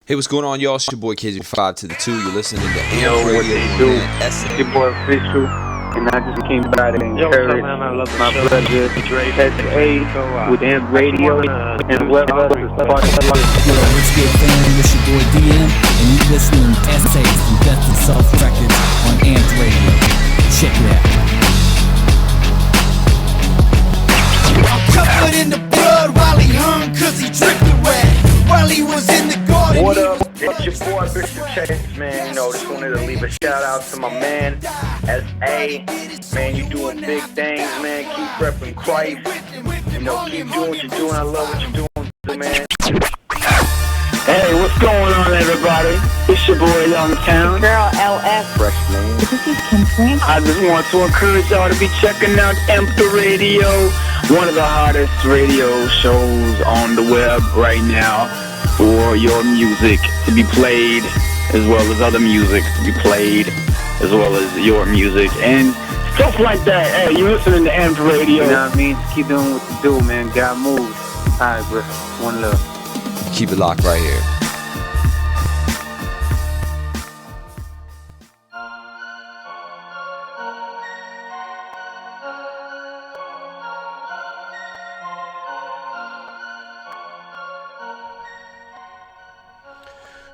Hey, what's going on, y'all? It's your boy KJ5 to the 2. You're listening to Yo, Amp what Radio. they do? It's It's your boy Official, and I just came by to encourage my brother SA with Amp Radio and whoever else is part of it. Yo, what's good, fam? It's your boy DM, and you listening to Essays from Death and Self Records on Amp Radio. Check it out. I'm covered in the blood while he hung, cause he dripped wet. While he was in the garden. What up? It's your boy Bishop Chase, man. You know, just wanted to leave a shout out to my man SA. Man, you doing big things, man. Keep repping Christ. You know, keep doing what you're doing. I love what you're doing, man. Hey, what's going on, everybody? It's your boy Youngtown. Girl LF. Freshman. This is Kim Frank. I just want to encourage y'all to be checking out Amp Radio, one of the hottest radio shows on the web right now for your music to be played, as well as other music to be played, as well as your music and stuff like that. Hey, you listening to Amp Radio? You know what I mean? Just keep doing what you do, man. God moves. All right, bro. One love. Keep it locked right here.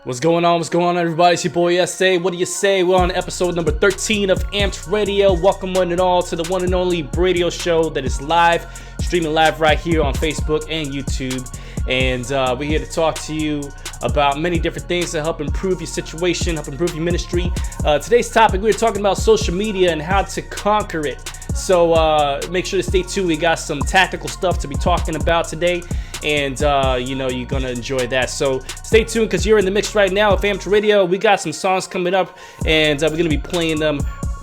What's going on? What's going on, everybody? It's your boy SA. What do you say? We're on episode number 13 of Amped Radio. Welcome one and all to the one and only radio show that is live, streaming live right here on Facebook and YouTube. And we're here to talk to you about many different things to help improve your situation, help improve your ministry. Today's topic, we're talking about social media and how to conquer it. So make sure to stay tuned. We got some tactical stuff to be talking about today, and you know, you're gonna enjoy that. So stay tuned, because you're in the mix right now with Amped Radio. We got some songs coming up, and we're gonna be playing them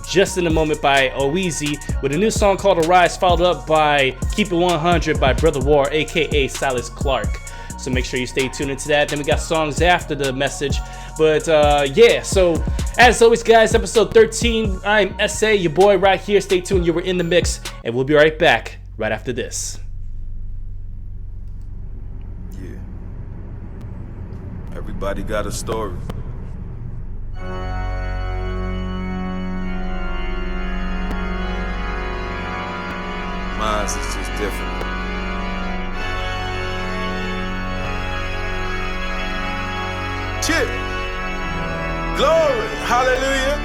just in a moment by Oeezy with a new song called Arise, followed up by Keep It 100 by Brother War, aka Silas Clark. So make sure you stay tuned into that. Then we got songs after the message. But yeah, so as always, guys, episode 13. I'm SA, your boy right here. Stay tuned. You were in the mix, and we'll be right back right after this. Yeah. Everybody got a story. Mine is just different. Chip. Glory. Hallelujah.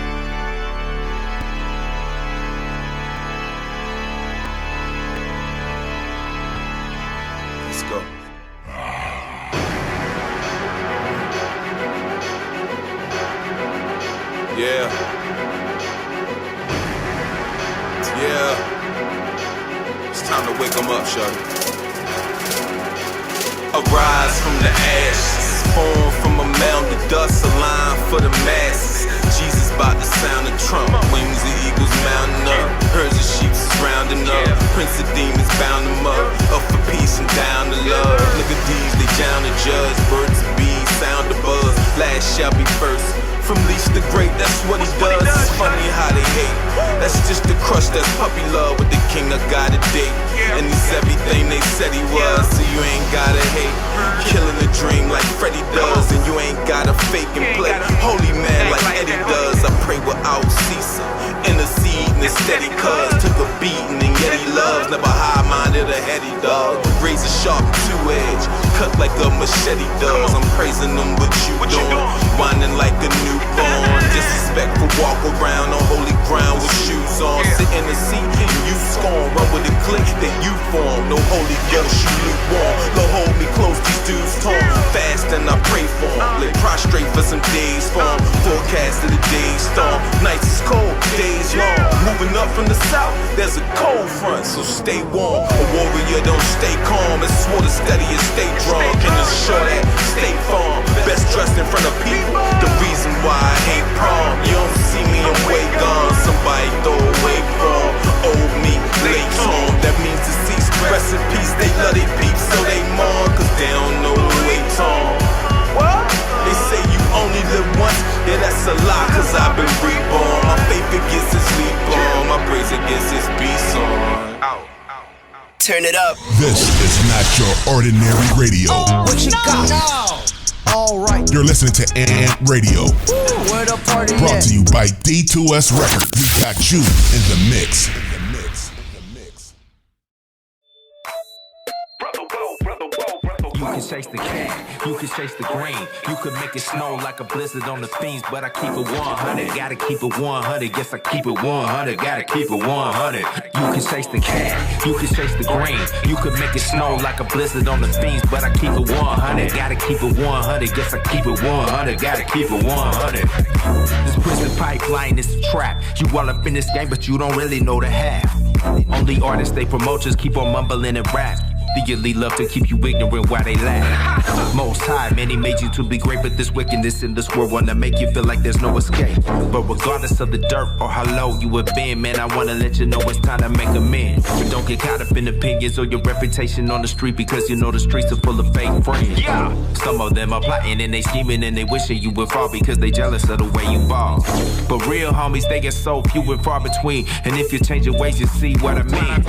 Let's go. Yeah. It's time to wake 'em up, shawty. Arise from the ashes, form from a mound of dust, a line for the masses. Jesus about to sound the trumpet, wings of eagles mounting up, herds of sheep surrounding up, prince of demons bound them up for peace and down to love. Look at these, they down to judge, birds and bees sound the buzz, last shall be first. From least to great, that's what he does. It's funny how they hate. That's just the crush, that's puppy love with the king I got a date. And he's everything they said he was, so you ain't gotta hate. Killing a dream like Freddie does, and you ain't gotta fake and play holy man like Eddie does. I pray without ceasing, interceding and steady cuz. Took a beating and yet he loves, never high-minded or heady dog. Razor sharp, two-edge, cut like a machete does. I'm praising them what you doing, whining like a newborn. Disrespectful walk around on holy ground with shoes on. Sit in the seat and you scorn, run with a click that you form. No holy ghost, you lukewarm. Lord hold me close, these dudes torn. Fast and I pray for them, lay prostrate for some days for them. Forecast of the day's storm, nights is cold, days long. Moving up from the south, there's a cold front, so stay warm. A warrior don't stay calm, it's water steady and stay drunk. And ensure that stay firm, best dressed in front of people. The reason why I hate prom, you don't see me, I'm way gone. Somebody throw away prom, old me, late on. That means deceased, rest in peace. They love they peeps, so they mourn, cause they don't know the way on. They say you only live once, yeah that's a lie, cause I've been reborn. My faith against his sleep on, my praise against his peace on. Turn it up. This is not your ordinary radio. What you got? Alright. You're listening to Ant Radio. Where the party Brought at? to you by D2S Records. We got you in the mix. You can chase the cat, you can chase the green. You can make it snow like a blizzard on the fiends, but I keep it 100. Gotta keep it 100. Guess I keep it 100. Gotta keep it 100. You can chase the cat, you can chase the green. You can make it snow like a blizzard on the fiends, but I keep it 100. Gotta keep it 100. Guess I keep it 100. Gotta keep it 100. This prison pipeline is a trap. You all up in this game, but you don't really know the half. Only artists they promote just keep on mumbling and rap. They love to keep you ignorant while they laugh. Most high, many made you to be great, but this wickedness in this world wanna make you feel like there's no escape. But regardless of the dirt or how low you have been, man, I wanna let you know it's time to make amends. But don't get caught up in opinions or your reputation on the street, because you know the streets are full of fake friends. Yeah. Some of them are plotting and they scheming and they wishing you would fall because they jealous of the way you ball. But real homies, they get so few and far between, and if you change your ways, you see what I mean.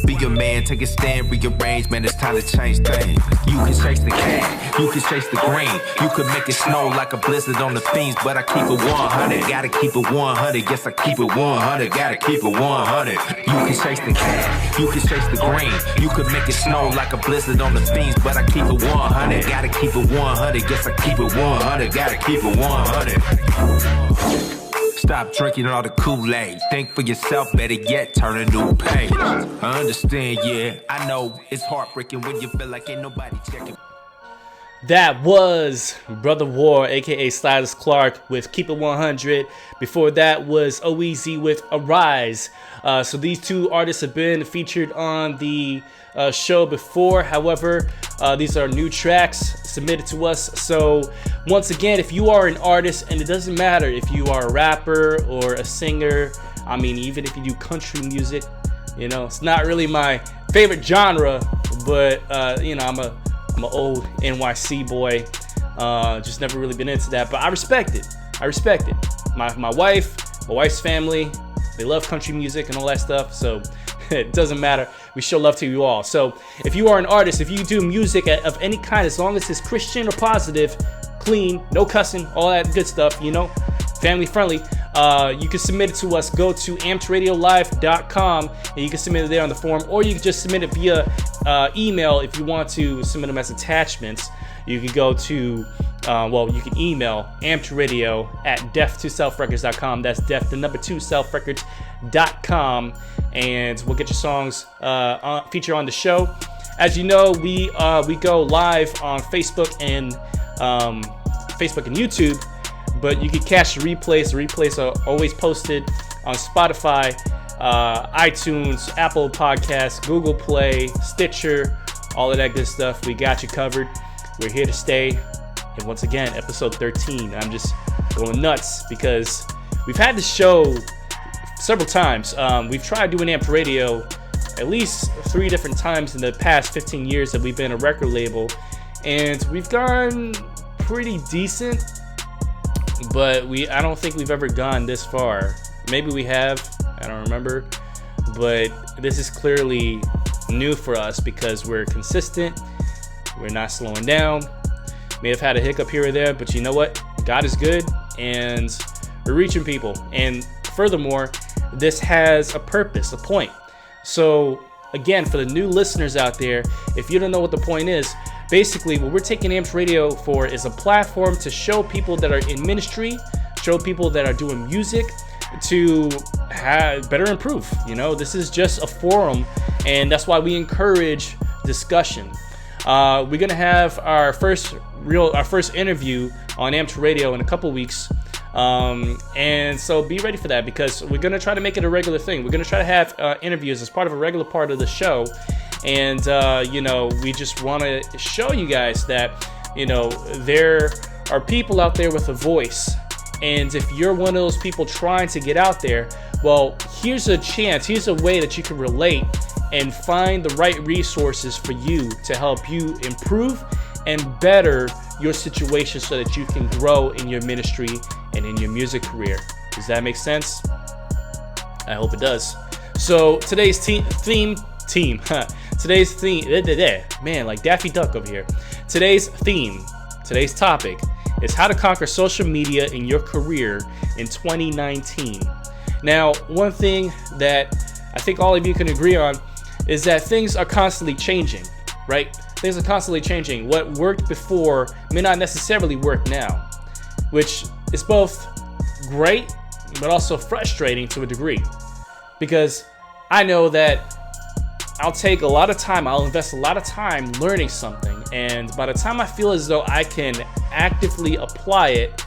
Be a man, take a stand, rearrange, man, it's time to change things. You can chase the cat, you can chase the green. You can make it snow like a blizzard on the fiends, but I keep it 100. Gotta keep it 100. Guess I keep it 100. Gotta keep it 100. You can chase the cat, you can chase the green. You can make it snow like a blizzard on the fiends, but I keep it 100. Gotta keep it 100. Guess I keep it 100. Gotta keep it 100. Stop drinking all the Kool-Aid. Think for yourself, better yet, turn a new page. I understand, yeah, I know it's heartbreaking when you feel like ain't nobody checking. That was Brother War, aka Silas Clark, with Keep It 100. Before that was OEZ with Arise. So these two artists have been featured on the show before. However, these are new tracks submitted to us. So once again, if you are an artist, and it doesn't matter if you are a rapper or a singer, I mean, even if you do country music, you know, it's not really my favorite genre, but you know, I'm an old NYC boy, just never really been into that, but I respect it. My wife's family, they love country music and all that stuff, so it doesn't matter. We show love to you all. So if you are an artist, if you do music of any kind, as long as it's Christian or positive, clean, no cussing, all that good stuff, you know, family friendly, you can submit it to us. Go to ampdradiolive.com and you can submit it there on the form, or you can just submit it via email if you want to submit them as attachments. You can go to you can email ampdradio@deaf2selfrecords.com. That's deaf2selfrecords.com, and we'll get your songs featured on the show. As you know, we go live on Facebook and YouTube, but you can catch the replays. The replays are always posted on Spotify, iTunes, Apple Podcasts, Google Play, Stitcher, all of that good stuff. We got you covered. We're here to stay. And once again, episode 13. I'm just going nuts because we've had this show several times. We've tried doing Amped Radio at least 3 different times in the past 15 years that we've been a record label, and we've gone pretty decent, but I don't think we've ever gone this far. Maybe we have, I don't remember, but this is clearly new for us because we're consistent, we're not slowing down. May have had a hiccup here or there, but you know what? God is good, and we're reaching people. And furthermore, this has a purpose, a point. So again, for the new listeners out there, if you don't know what the point is, basically what we're taking Amped Radio for is a platform to show people that are in ministry, show people that are doing music, to better improve. You know, this is just a forum, and that's why we encourage discussion. We're gonna have our first interview on Amped Radio in a couple weeks, and so be ready for that, because we're gonna try to make it a regular thing. We're gonna try to have interviews as part of a regular part of the show, and you know, we just want to show you guys that, you know, there are people out there with a voice, and if you're one of those people trying to get out there, well, here's a chance, here's a way that you can relate and find the right resources for you to help you improve and better your situation so that you can grow in your ministry and in your music career. Does that make sense? I hope it does. So today's theme, man, like Daffy Duck over here. Today's theme today's topic is how to conquer social media in your career in 2019. Now, one thing that I think all of you can agree on is that things are constantly changing, right? Things are constantly changing. What worked before may not necessarily work now, which is both great but also frustrating to a degree, because I know that I'll take a lot of time, I'll invest a lot of time learning something, and by the time I feel as though I can actively apply it,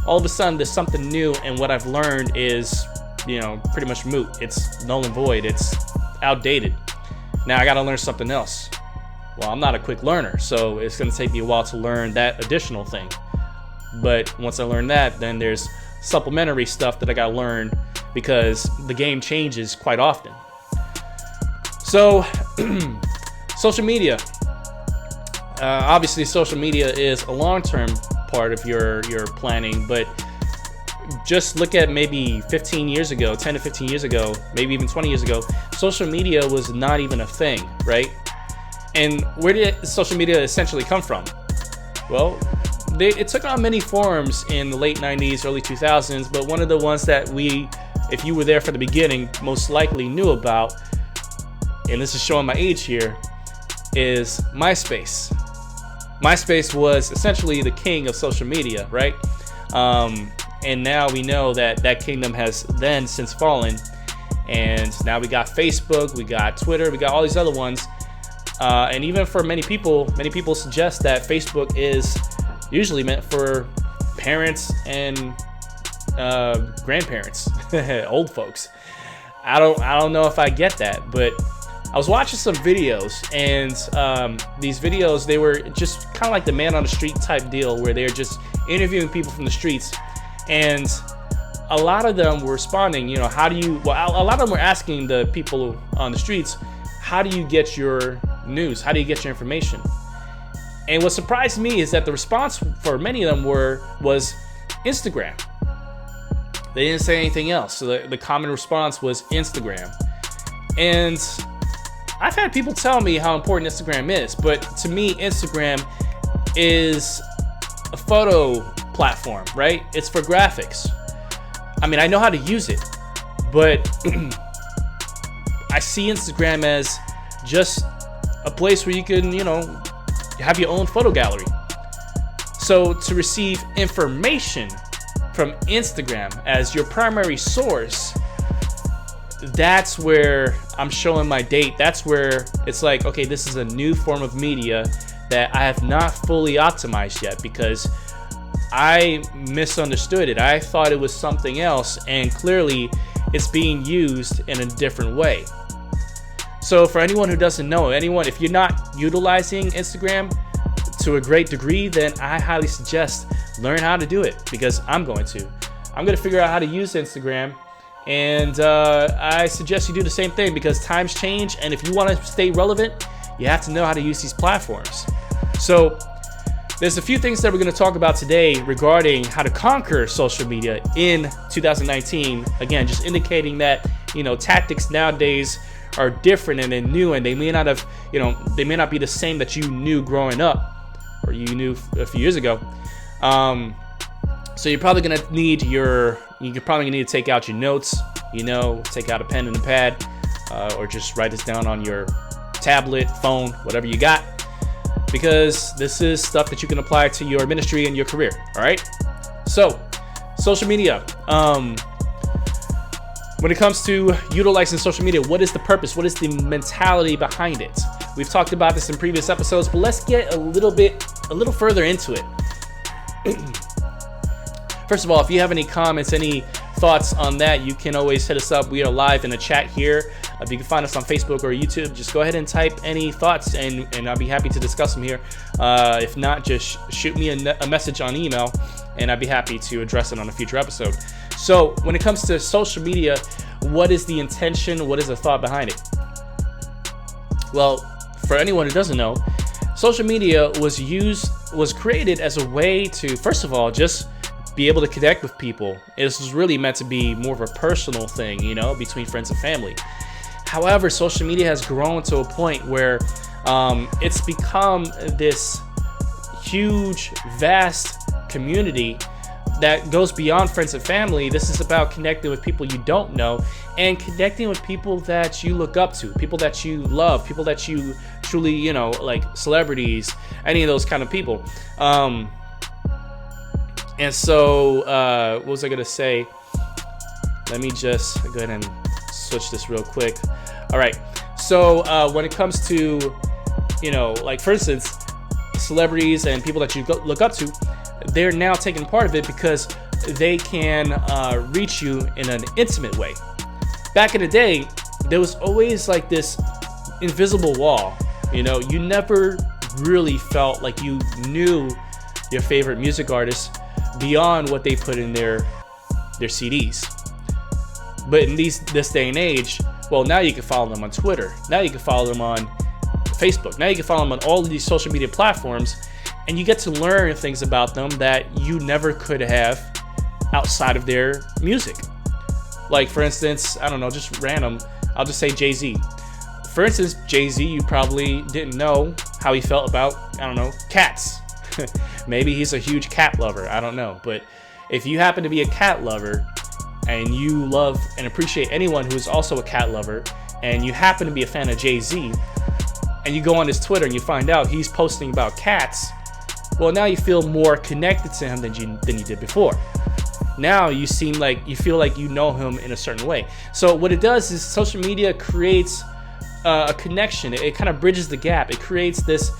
all of a sudden there's something new, and what I've learned is, pretty much moot. It's null and void. It's outdated. Now I gotta learn something else. Well, I'm not a quick learner, so it's gonna take me a while to learn that additional thing. But once I learn that, then there's supplementary stuff that I gotta learn, because the game changes quite often. So, social media. Obviously, social media is a long-term part of your planning, but just look at maybe 15 years ago, 10 to 15 years ago, maybe even 20 years ago, social media was not even a thing, right? And where did social media essentially come from? Well, it took on many forms in the late 90s, early 2000s, but one of the ones that if you were there for the beginning, most likely knew about, and this is showing my age here, is MySpace. MySpace was essentially the king of social media, right? And now we know that kingdom has then since fallen, and now we got Facebook, we got Twitter, we got all these other ones, and even for many people suggest that Facebook is usually meant for parents and grandparents, old folks. I don't know if I get that, but I was watching some videos, and these videos, they were just kind of like the man on the street type deal, where they're just interviewing people from the streets, and a lot of them were responding, a lot of them were asking the people on the streets, how do you get your news? How do you get your information? And what surprised me is that the response for many of them was Instagram. They didn't say anything else. So the common response was Instagram. And I've had people tell me how important Instagram is, but to me, Instagram is a photo platform, right? It's for graphics. I mean, I know how to use it, but I see Instagram as just a place where you can, have your own photo gallery. So to receive information from Instagram as your primary source, that's where I'm showing my date. That's where it's like, okay, this is a new form of media that I have not fully optimized yet, because I misunderstood it. I thought it was something else, and clearly it's being used in a different way. So for anyone who doesn't know, if you're not utilizing Instagram to a great degree, then I highly suggest learn how to do it, because I'm going to figure out how to use Instagram, and I suggest you do the same thing, because times change, and if you want to stay relevant, you have to know how to use these platforms. So there's a few things that we're going to talk about today regarding how to conquer social media in 2019. Again, just indicating that, tactics nowadays are different and they're new, and they may not be the same that you knew growing up, or you knew a few years ago. So you're probably going to need to take out your notes, take out a pen and a pad, or just write this down on your tablet, phone, whatever you got, because this is stuff that you can apply to your ministry and your career. All right. So social media, when it comes to utilizing social media, what is the purpose? What is the mentality behind it? We've talked about this in previous episodes, but let's get a little further into it. First of all, if you have any comments, any thoughts on that, you can always hit us up. We are live in the chat here. If you can find us on Facebook or YouTube, just go ahead and type any thoughts, and I'll be happy to discuss them here. If not, just shoot me a message on email, and I'd be happy to address it on a future episode. So when it comes to social media, what is the intention? What is the thought behind it? Well, for anyone who doesn't know, social media was created as a way to, first of all, just be able to connect with people. This was really meant to be more of a personal thing, between friends and family. However, social media has grown to a point where it's become this huge, vast community that goes beyond friends and family. This is about connecting with people you don't know and connecting with people that you look up to, people that you love, people that you truly, you know, like celebrities, any of those kind of people. And so, what was I gonna say? Let me just go ahead and switch this real quick. All right. So when it comes to, you know, like for instance, celebrities and people that you look up to, they're now taking part of it because they can reach you in an intimate way. Back in the day, there was always like this invisible wall. You know, you never really felt like you knew your favorite music artist beyond what they put in their CDs. But in this day and age, well, now you can follow them on Twitter. Now you can follow them on Facebook. Now you can follow them on all of these social media platforms, and you get to learn things about them that you never could have outside of their music. Like, for instance, I don't know, just random, I'll just say Jay-Z. For instance, Jay-Z, you probably didn't know how he felt about, I don't know, cats. Maybe he's a huge cat lover, I don't know. But if you happen to be a cat lover and you love and appreciate anyone who is also a cat lover, and you happen to be a fan of Jay-Z, and you go on his Twitter and you find out he's posting about cats, well, now you feel more connected to him than you did before. Now you feel like you know him in a certain way. So what it does is social media creates a connection. It kind of bridges the gap. It creates this,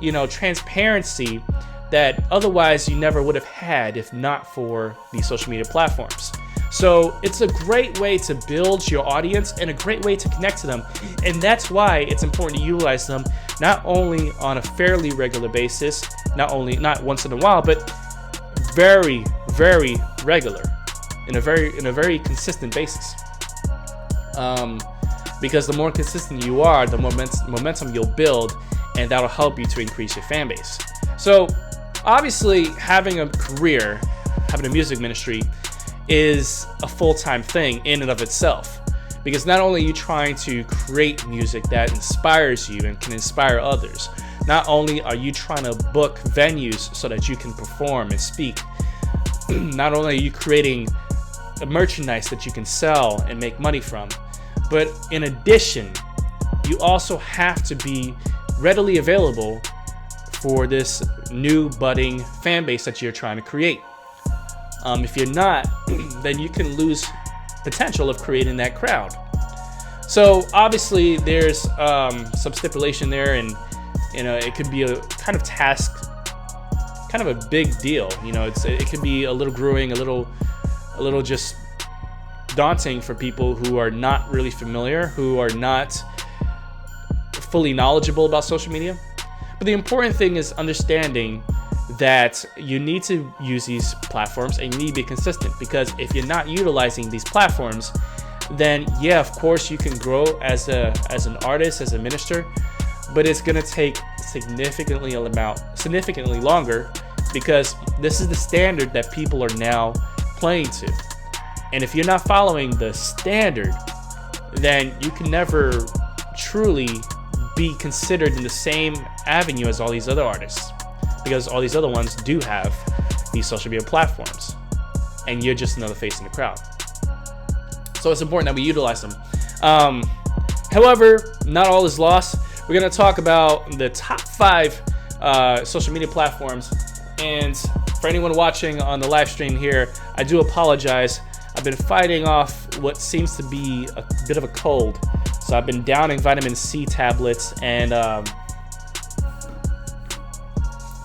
you know, transparency that otherwise you never would have had if not for these social media platforms. So it's a great way to build your audience and a great way to connect to them. And that's why it's important to utilize them not only on a fairly regular basis, not once in a while, but very, very regular, in a very consistent basis. Because the more consistent you are, the more momentum you'll build, and that'll help you to increase your fan base. So obviously having a career, having a music ministry is a full-time thing in and of itself, because not only are you trying to create music that inspires you and can inspire others, not only are you trying to book venues so that you can perform and speak, not only are you creating a merchandise that you can sell and make money from, but in addition, you also have to be readily available for this new budding fan base that you're trying to create. If you're not, then you can lose potential of creating that crowd. So obviously there's some stipulation there, and you know, it could be a kind of task, kind of a big deal. You know, it could be a little grueling, a little just daunting for people who are not really familiar, who are not fully knowledgeable about social media. But the important thing is understanding that you need to use these platforms and you need to be consistent, because if you're not utilizing these platforms, then yeah, of course you can grow as an artist, as a minister, but it's gonna take significantly longer, because this is the standard that people are now playing to. And if you're not following the standard, then you can never truly be considered in the same avenue as all these other artists, because all these other ones do have these social media platforms, and you're just another face in the crowd. So it's important that we utilize them. However, not all is lost. We're going to talk about the top 5 social media platforms. And for anyone watching on the live stream here, I do apologize. I've been fighting off what seems to be a bit of a cold. So I've been downing vitamin C tablets and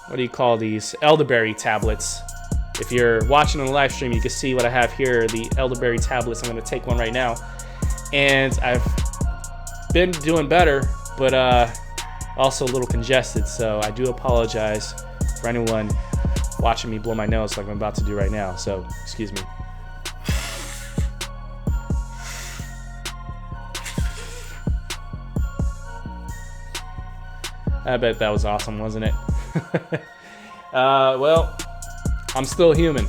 what do you call these? Elderberry tablets. If you're watching on the live stream, you can see what I have here, the elderberry tablets. I'm going to take one right now. And I've been doing better, but also a little congested. So I do apologize for anyone watching me blow my nose like I'm about to do right now. So excuse me. I bet that was awesome, wasn't it? Well, I'm still human,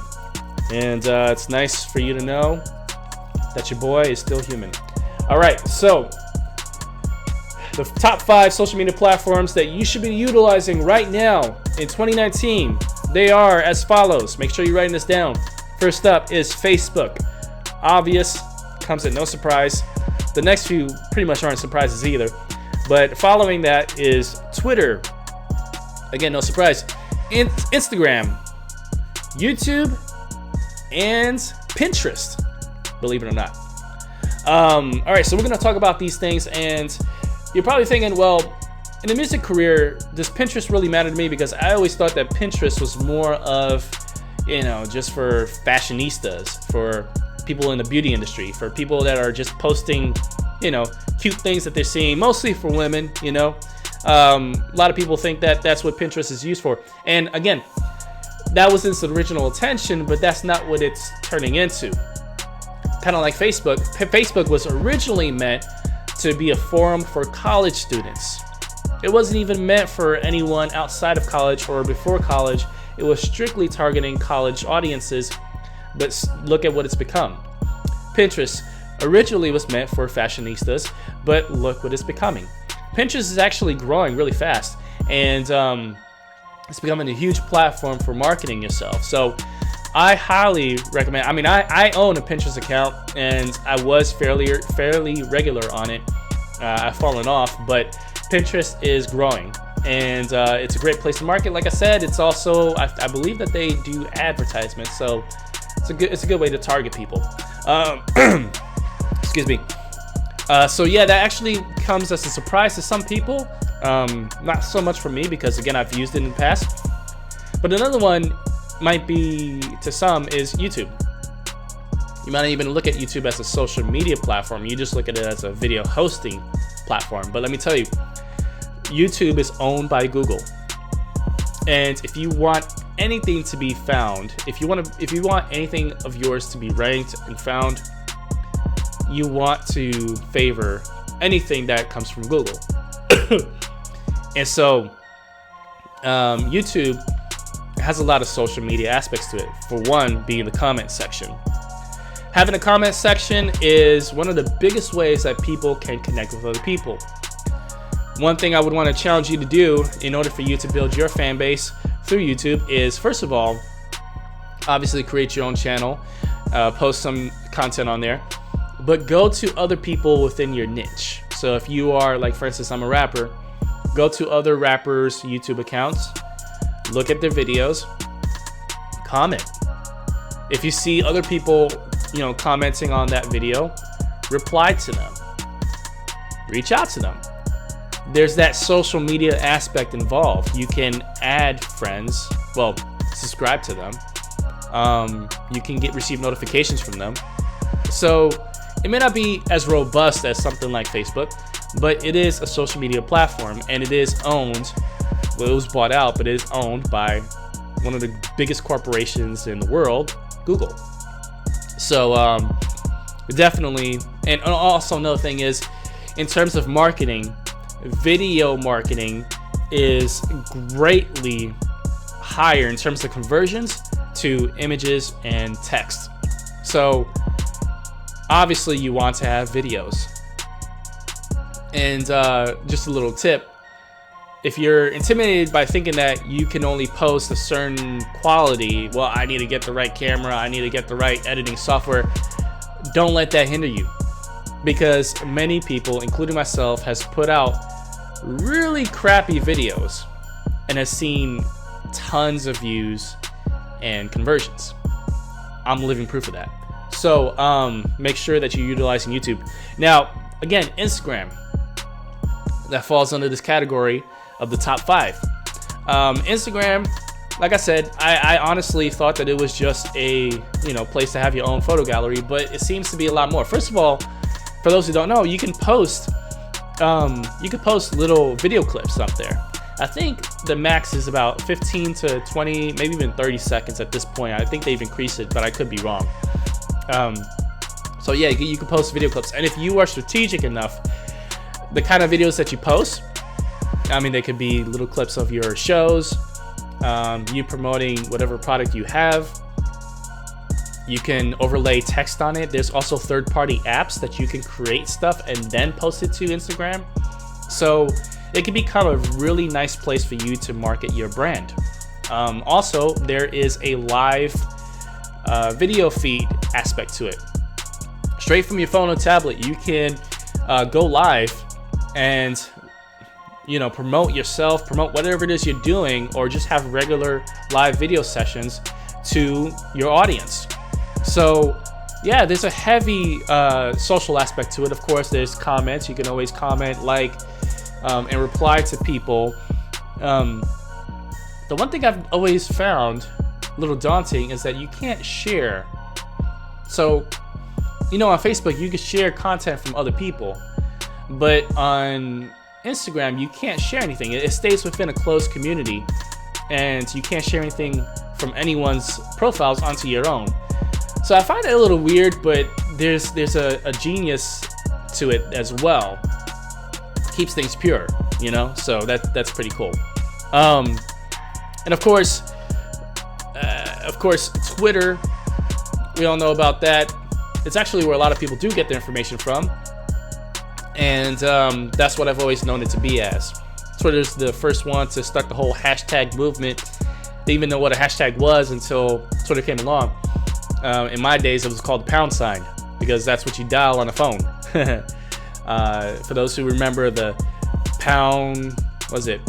and it's nice for you to know that your boy is still human. All right, so the top 5 social media platforms that you should be utilizing right now in 2019. They are as follows. Make sure you're writing this down. First up is Facebook. Obvious, comes at no surprise. The next few pretty much aren't surprises either. But following that is Twitter. Again, no surprise. Instagram, YouTube, and Pinterest, believe it or not. All right, so we're going to talk about these things, and you're probably thinking, well, in the music career, does Pinterest really matter to me? Because I always thought that Pinterest was more of, just for fashionistas, for people in the beauty industry, for people that are just posting, cute things that they're seeing, mostly for women, A lot of people think that that's what Pinterest is used for. And again, that was its original intention, but that's not what it's turning into. Kind of like Facebook. Facebook was originally meant to be a forum for college students. It wasn't even meant for anyone outside of college or before college. It was strictly targeting college audiences, but look at what it's become. Pinterest originally was meant for fashionistas, but look what it's becoming. Pinterest is actually growing really fast, and it's becoming a huge platform for marketing yourself. So I highly recommend. I own a Pinterest account, and I was fairly regular on it. I've fallen off, but Pinterest is growing, and it's a great place to market. Like I said, it's also I believe that they do advertisements, so it's a good way to target people. Excuse me. So yeah, that actually comes as a surprise to some people. Not so much for me, because again, I've used it in the past. But another one might be to some is YouTube. You might not even look at YouTube as a social media platform. You just look at it as a video hosting platform. But let me tell you, YouTube is owned by Google. And if you want anything to be found, if you want anything of yours to be ranked and found, you want to favor anything that comes from Google. And so YouTube has a lot of social media aspects to it. For one, being the comment section. Having a comment section is one of the biggest ways that people can connect with other people. One thing I would want to challenge you to do in order for you to build your fan base through YouTube is, first of all, obviously create your own channel, post some content on there, but go to other people within your niche. So if you are, like, for instance, I'm a rapper, go to other rappers' YouTube accounts, look at their videos, comment. If you see other people, commenting on that video, reply to them. Reach out to them. There's that social media aspect involved. You can add friends, subscribe to them. You can receive notifications from them. So it may not be as robust as something like Facebook, but it is a social media platform, and it is owned. Well, it was bought out, but it is owned by one of the biggest corporations in the world, Google. So definitely, and also another thing is, in terms of marketing, video marketing is greatly higher in terms of conversions to images and text. So obviously you want to have videos. And just a little tip, if you're intimidated by thinking that you can only post a certain quality, I need to get the right camera, I need to get the right editing software, don't let that hinder you. Because many people, including myself, has put out really crappy videos and has seen tons of views and conversions. I'm living proof of that. So make sure that you're utilizing YouTube. Now, again, Instagram, that falls under this category of the top 5. Instagram, like I said, I honestly thought that it was just a place to have your own photo gallery, but it seems to be a lot more. First of all, for those who don't know, you can post little video clips up there. I think the max is about 15 to 20, maybe even 30 seconds at this point. I think they've increased it, but I could be wrong. So yeah, you can post video clips, and if you are strategic enough, the kind of videos that you post, they could be little clips of your shows, you promoting whatever product you have. You can overlay text on it. There's also third-party apps that you can create stuff and then post it to Instagram. So it can become a really nice place for you to market your brand. Also, there is a live video feed aspect to it. Straight from your phone or tablet, you can go live and promote yourself, promote whatever it is you're doing, or just have regular live video sessions to your audience. So yeah, there's a heavy social aspect to it. Of course, there's comments. You can always comment, like, and reply to people. The one thing I've always found a little daunting is that you can't share. So, on Facebook, you can share content from other people, but on Instagram, you can't share anything. It stays within a closed community, and you can't share anything from anyone's profiles onto your own. So I find it a little weird, but there's a genius to it as well. Keeps things pure, so that's pretty cool. And of course, Twitter, we all know about that. It's actually where a lot of people do get their information from, and that's what I've always known it to be as. Twitter's the first one to start the whole hashtag movement. They didn't even know what a hashtag was until Twitter came along. In my days, it was called the pound sign, because that's what you dial on a phone. For those who remember the pound,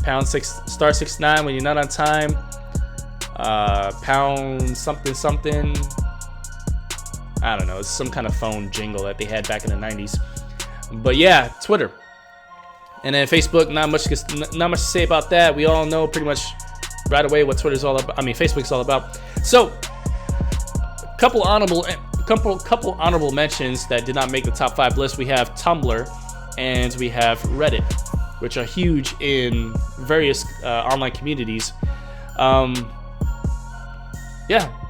pound *669 when you're not on time, pound something. I don't know, it's some kind of phone jingle that they had back in the 90s. But yeah, Twitter. And then Facebook, not much to say about that. We all know pretty much right away what Twitter's all about. Facebook's all about. So, couple honorable mentions that did not make the top 5 list. We have Tumblr and we have Reddit, which are huge in various online communities.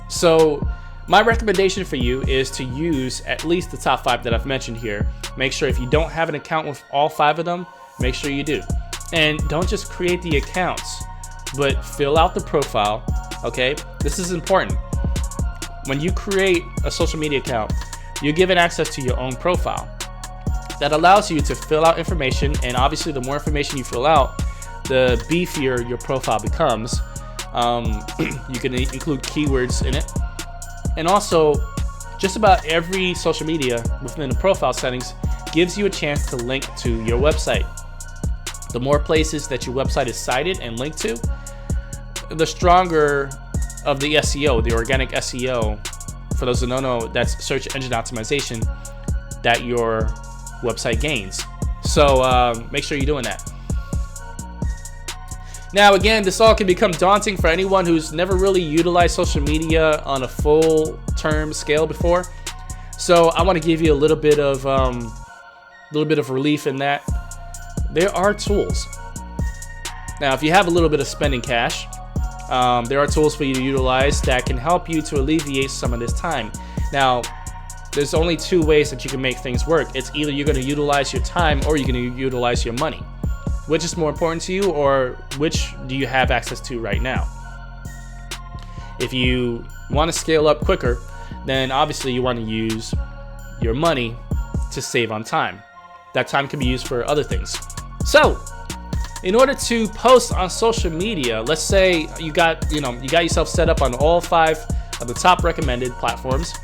So my recommendation for you is to use at least the top 5 that I've mentioned here. Make sure if you don't have an account with all 5 of them, make sure you do. And don't just create the accounts, but fill out the profile, okay? This is important. When you create a social media account, you're given access to your own profile. That allows you to fill out information, and obviously the more information you fill out, the beefier your profile becomes. You can include keywords in it. And also, just about every social media within the profile settings gives you a chance to link to your website. The more places that your website is cited and linked to, the stronger of the SEO, the organic SEO, for those who don't know, that's search engine optimization, that your website gains. So make sure you're doing that. Now again, this all can become daunting for anyone who's never really utilized social media on a full term scale before. So I want to give you a little bit of relief in that. There are tools. Now, if you have a little bit of spending cash, there are tools for you to utilize that can help you to alleviate some of this time. Now, there's only 2 ways that you can make things work. It's either you're going to utilize your time or you're going to utilize your money. Which is more important to you, or which do you have access to right now? If you want to scale up quicker, then obviously you want to use your money to save on time. That time can be used for other things. So, in order to post on social media, let's say you got yourself set up on all 5 of the top recommended platforms,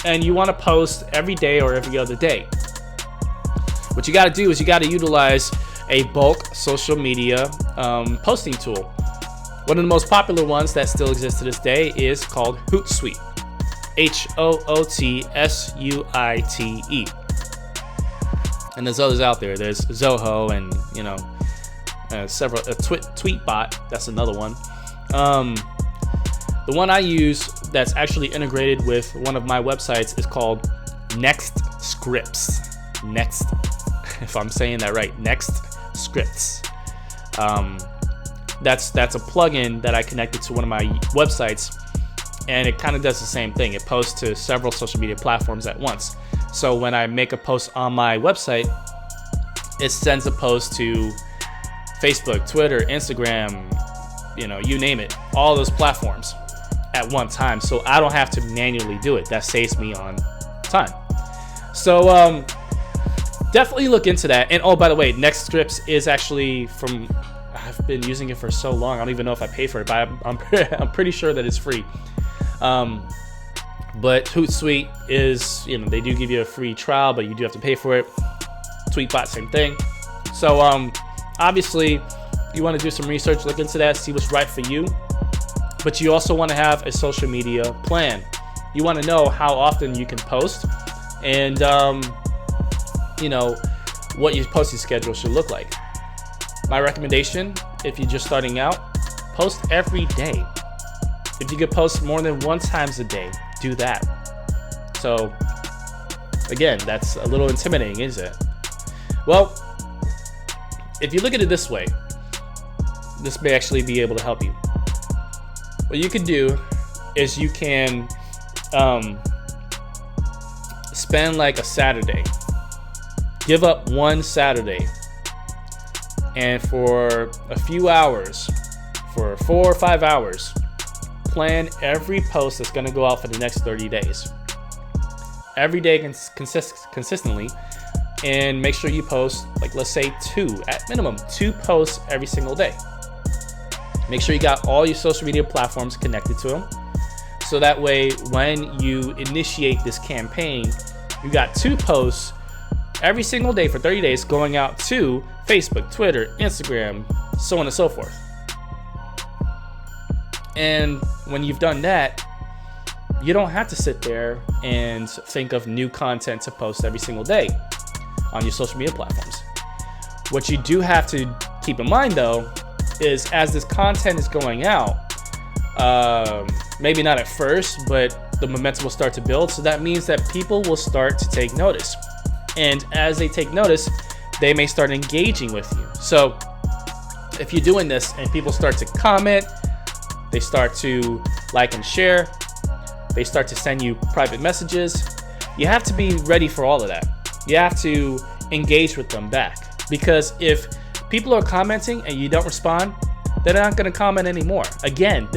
and you want to post every day or every other day. What you got to do is you got to utilize a bulk social media posting tool. One of the most popular ones that still exists to this day is called Hootsuite. Hootsuite. And there's others out there. There's Zoho and several. Tweetbot, that's another one. The one I use that's actually integrated with one of my websites is called Next Scripts. Next, if I'm saying that right, Next Scripts. That's a plugin that I connected to one of my websites, and it kind of does the same thing. It posts to several social media platforms at once. So when I make a post on my website, it sends a post to Facebook, Twitter, Instagram, you name it, all those platforms at one time. So I don't have to manually do it. That saves me on time. So definitely look into that. And oh, by the way, Next Scripts is actually from, I've been using it for so long, I don't even know if I pay for it, but I'm pretty sure that it's free. But Hootsuite is, they do give you a free trial, but you do have to pay for it. Tweetbot, same thing. So obviously you want to do some research, look into that, see what's right for you. But you also want to have a social media plan. You want to know how often you can post, and what your posting schedule should look like. My recommendation, if you're just starting out, post every day. If you could post more than 1 time a day, do that. So again, that's a little intimidating, isn't it? Well, if you look at it this way, this may actually be able to help you. What you can do is you can spend like a Saturday, give up one Saturday, and for a few hours, for 4 or 5 hours, plan every post that's going to go out for the next 30 days. Every day consistently, and make sure you post, like, let's say 2, at minimum 2 posts every single day. Make sure you got all your social media platforms connected to them, so that way when you initiate this campaign, you got 2 posts every single day for 30 days going out to Facebook, Twitter, Instagram, so on and so forth. And when you've done that, you don't have to sit there and think of new content to post every single day on your social media platforms. What you do have to keep in mind, though, is as this content is going out, maybe not at first, but the momentum will start to build. So that means that people will start to take notice. And as they take notice, they may start engaging with you. So if you're doing this and people start to comment, they start to like and share, they start to send you private messages, you have to be ready for all of that. You have to engage with them back, because if people are commenting and you don't respond, they're not going to comment anymore. Again,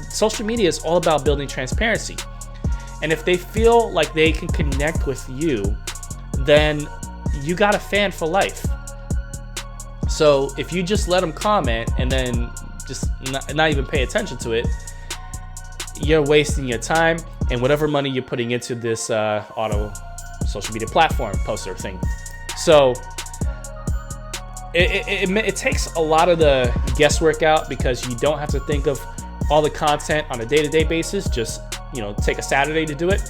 social media is all about building transparency. And if they feel like they can connect with you, then you got a fan for life. So if you just let them comment and then just not even pay attention to it, you're wasting your time and whatever money you're putting into this auto social media platform poster thing. So it takes a lot of the guesswork out, because you don't have to think of all the content on a day-to-day basis. Just take a Saturday to do it.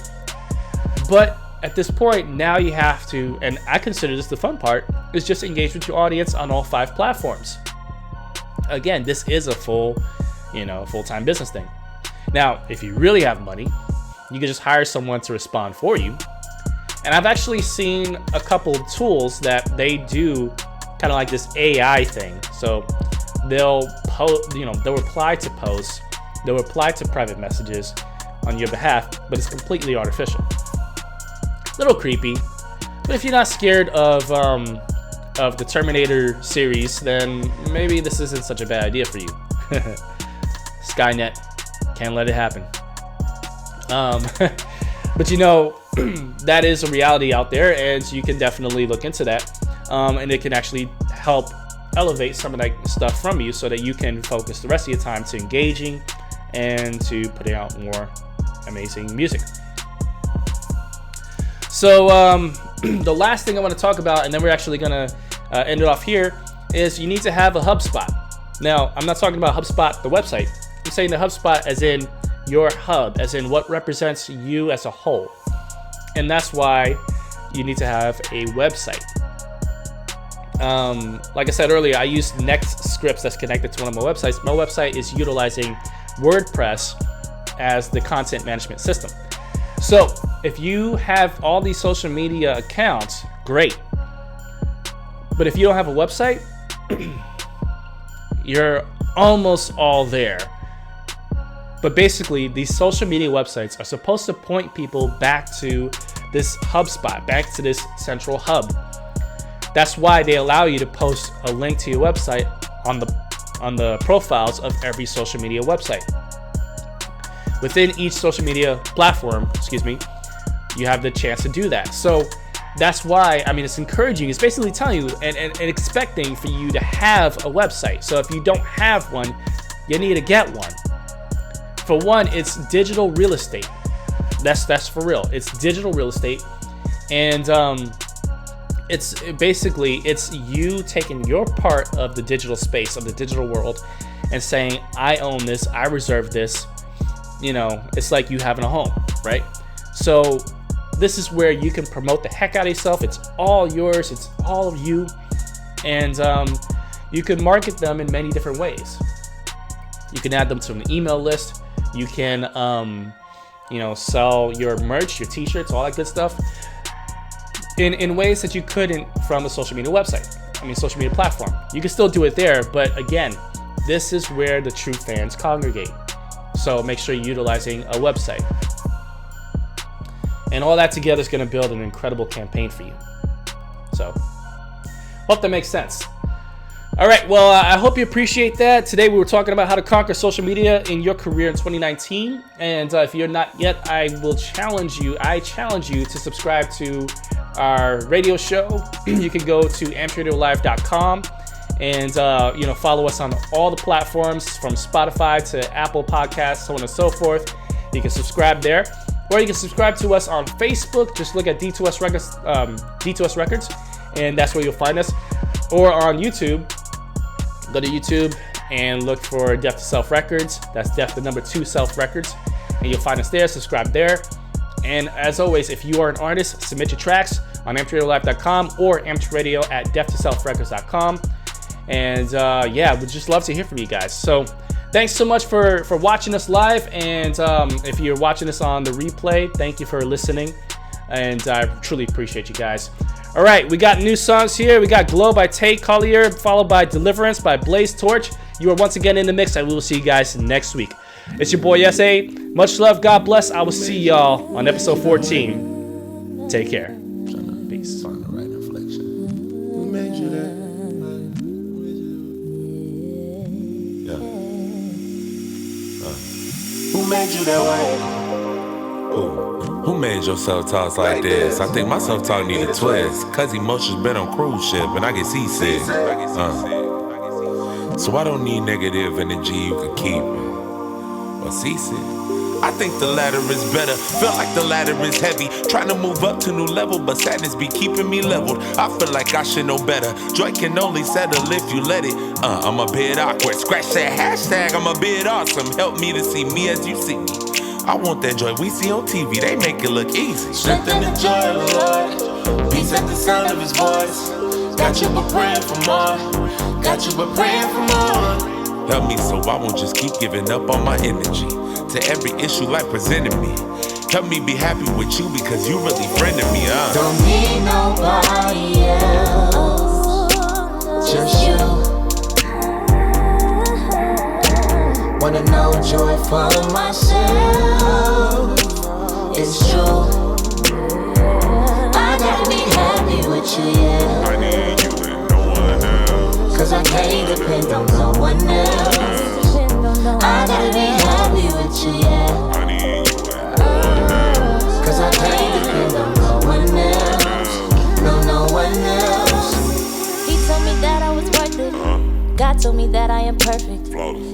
But at this point, now you have to, and I consider this the fun part, is just engage with your audience on all 5 platforms. Again, this is a full-time business thing. Now, if you really have money, you can just hire someone to respond for you. And I've actually seen a couple of tools that they do kind of like this AI thing. So they'll reply to posts, they'll reply to private messages on your behalf, but it's completely artificial. A little creepy, but if you're not scared of the Terminator series, then maybe this isn't such a bad idea for you. Skynet, can't let it happen. But that is a reality out there, and you can definitely look into that, and it can actually help elevate some of that stuff from you, so that you can focus the rest of your time to engaging and to putting out more amazing music. So the last thing I want to talk about, and then we're actually gonna end it off here, is you need to have a HubSpot. Now, I'm not talking about HubSpot, the website. I'm saying the HubSpot as in your hub, as in what represents you as a whole. And that's why you need to have a website. Like I said earlier, I use Next Scripts that's connected to one of my websites. My website is utilizing WordPress as the content management system. So if you have all these social media accounts, great. But if you don't have a website, you're almost all there. But basically, these social media websites are supposed to point people back to this HubSpot, back to this central hub. That's why they allow you to post a link to your website on the profiles of every social media website. Within each social media platform, you have the chance to do that. So that's why, I mean, it's encouraging. It's basically telling you and expecting for you to have a website. So if you don't have one, you need to get one. For one, it's digital real estate. That's for real. It's digital real estate. And it's basically, it's you taking your part of the digital space, of the digital world, and saying, I own this, I reserve this. You know, it's like you having a home, right? So this is where you can promote the heck out of yourself. It's all yours. It's all of you. And you can market them in many different ways. You can add them to an email list. You can, sell your merch, your t-shirts, all that good stuff in ways that you couldn't from a social media website. Social media platform. You can still do it there. But again, this is where the true fans congregate. So make sure you're utilizing a website. And all that together is going to build an incredible campaign for you. So, hope that makes sense. All right, well, I hope you appreciate that. Today we were talking about how to conquer social media in your career in 2019. And if you're not yet, I challenge you to subscribe to our radio show. You can go to amtradiolive.com and follow us on all the platforms from Spotify to Apple Podcasts, so on and so forth. You can subscribe there. Or you can subscribe to us on Facebook. Just look at D2S Records, and that's where you'll find us. Or on YouTube, go to YouTube and look for Deaf to Self Records. That's Deaf the number 2 Self Records, and you'll find us there. Subscribe there. And as always, if you are an artist, submit your tracks on amtradiolive.com or amtradio@deaftoselfrecords.com. And we'd just love to hear from you guys. So thanks so much for watching us live. And if you're watching us on the replay, thank you for listening. And I truly appreciate you guys. All right, we got new songs here. We got Glow by Tay Collier, followed by Deliverance by Blaze Torch. You are once again in the mix, and we will see you guys next week. It's your boy S.A. Much love. God bless. I will see y'all on episode 14. Take care. Peace. Find the right inflection. Who made you that? Who made you that way? Who made your self-talk like this? I think my self-talk need a twist. Cause emotions been on cruise ship and I get seasick. So I don't need negative energy, you can keep it. Or seasick. I think the latter is better. Feel like the ladder is heavy. Trying to move up to new level, but sadness be keeping me leveled. I feel like I should know better. Joy can only settle if you let it. I'm a bit awkward. Scratch that hashtag, I'm a bit awesome. Help me to see me as you see me. I want that joy we see on TV. They make it look easy. Strength and the joy of the Lord. Peace at the sound of his voice. Got you but praying for more. Got you but praying for more. Help me so I won't just keep giving up on my energy to every issue life presented me. Help me be happy with you because you really friended me. Don't need nobody else, just you. Wanna know joy for myself. It's true. I gotta be happy with you, yeah. I need you and no one else. Cause I can't depend on no one else. I gotta be happy with you, yeah. I need you and no one else. Cause I can't depend on no one else. No one else. He told me that I was worth it. God told me that I am perfect.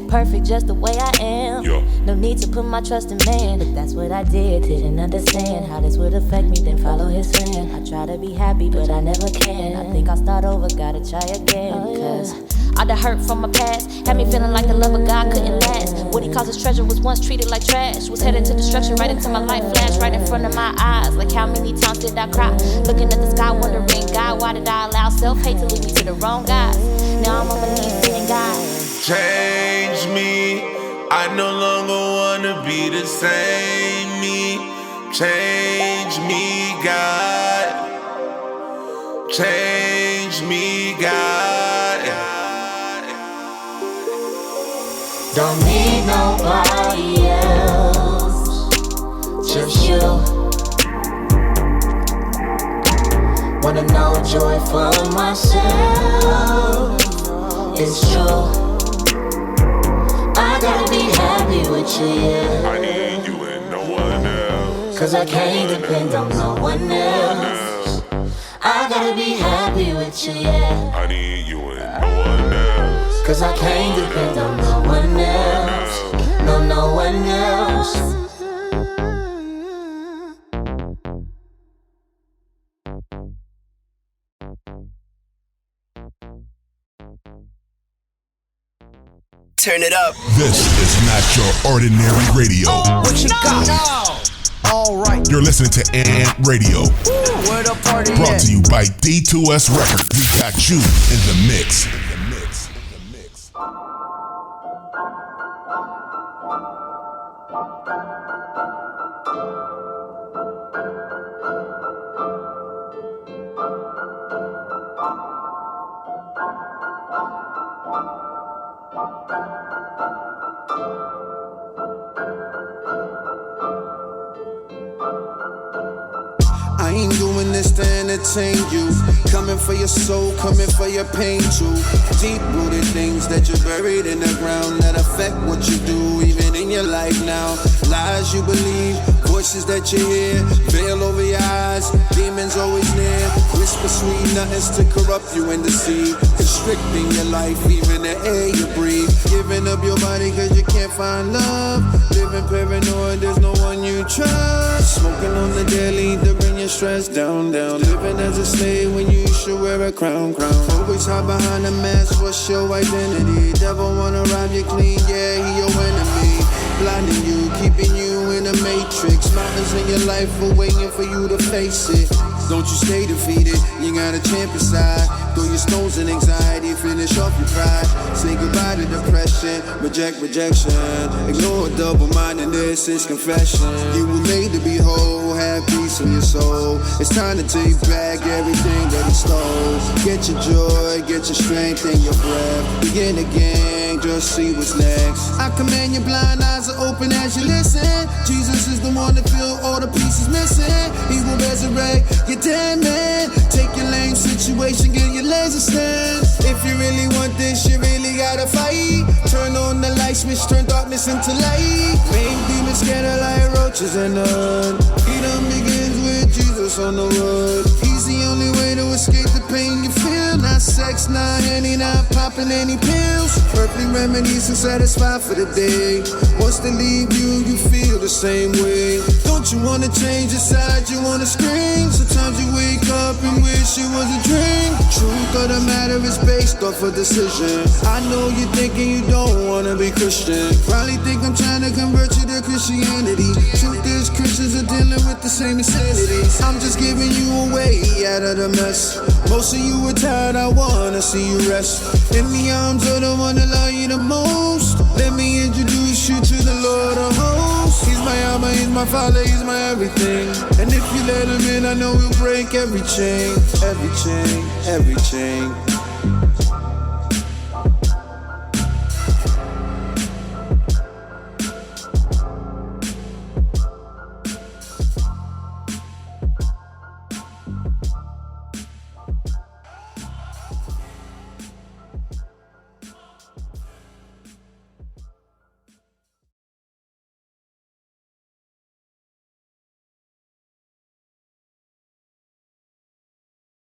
Perfect just the way I am. No need to put my trust in man. But that's what I did. Didn't understand how this would affect me. Then follow his friend. I try to be happy, but I never can. I think I'll start over. Gotta try again. Cause all the hurt from my past had me feeling like the love of God couldn't last. What he calls his treasure was once treated like trash. Was headed to destruction right into my life flash right in front of my eyes. Like how many times did I cry? Looking at the sky wondering, God, why did I allow self-hate to lead me to the wrong guys? Now I'm on my knees in God. Change me. I no longer wanna be the same me. Change me, God. Change me, God. Don't need nobody else, just you. Wanna know joy for myself. It's true. I gotta be happy with you, yeah. I need you and no one else. Cause I can't depend on no one else. gotta be happy with you, yeah. I need you and no one else. Cause I can't depend on no one else. No one else. Turn it up. This is not your ordinary radio. What you got? Alright. You're listening to Ant Radio. Where the party Brought at? to you by D2S Records. We got you in the mix. I ain't doing this to entertain you. Coming for your soul, coming for your pain too. Deep-rooted things that you buried in the ground that affect what you do, even in your life now. Lies you believe, voices that you hear, veil over your eyes, demons always near. Whisper sweet nothings to corrupt you and deceive, constricting your life, even the air you breathe. Giving up your body cause you can't find love. Living paranoid, there's no one you trust. Smoking on the daily to bring your stress down. Living as a slave when you should wear a crown. Always hide behind a mask, what's your identity? Devil wanna rob you clean, yeah, he your enemy. Blinding you, keeping you in a matrix. Mountains in your life are waiting for you to face it. Don't you stay defeated, you got a champion side. Throw your stones and anxiety, finish off your pride. Say goodbye to depression, reject rejection. Ignore double-mindedness, it's confession. You were made to be whole, have peace in your soul. It's time to take back everything that he stole. Get your joy, get your strength and your breath. Begin again, just see what's next. I command your blind eyes are open as you listen. Jesus is the one to fill all the pieces missing. He will resurrect your dead man. Take your lame situation, get your legs a stand. If you really want this, you really gotta fight. Turn on the light switch, turn darkness into light. Make demons scatter like roaches and none. Freedom begins with Jesus on the road. He's the only way to escape the pain you feel. Not sex, not Henny, not popping any pills. Earthly remedies to satisfy for the day. Once they leave you, you feel the same way. Don't you wanna change your side, you wanna scream. Sometimes you wake up and wish it was a dream. Truth of the matter is based off a decision. I know you're thinking you don't wanna be Christian. Probably think I'm trying to convert you to Christianity. Truth is Christians are dealing with the same insanity. I'm just giving you a way out of the mess. Most of you are tired, I wanna see you rest. In the arms of the one that love you the most. Let me introduce you to the Lord of hosts. He's my Abba, he's my Father, he's my everything. And if you let him in, I know he'll break every chain, every chain, every chain.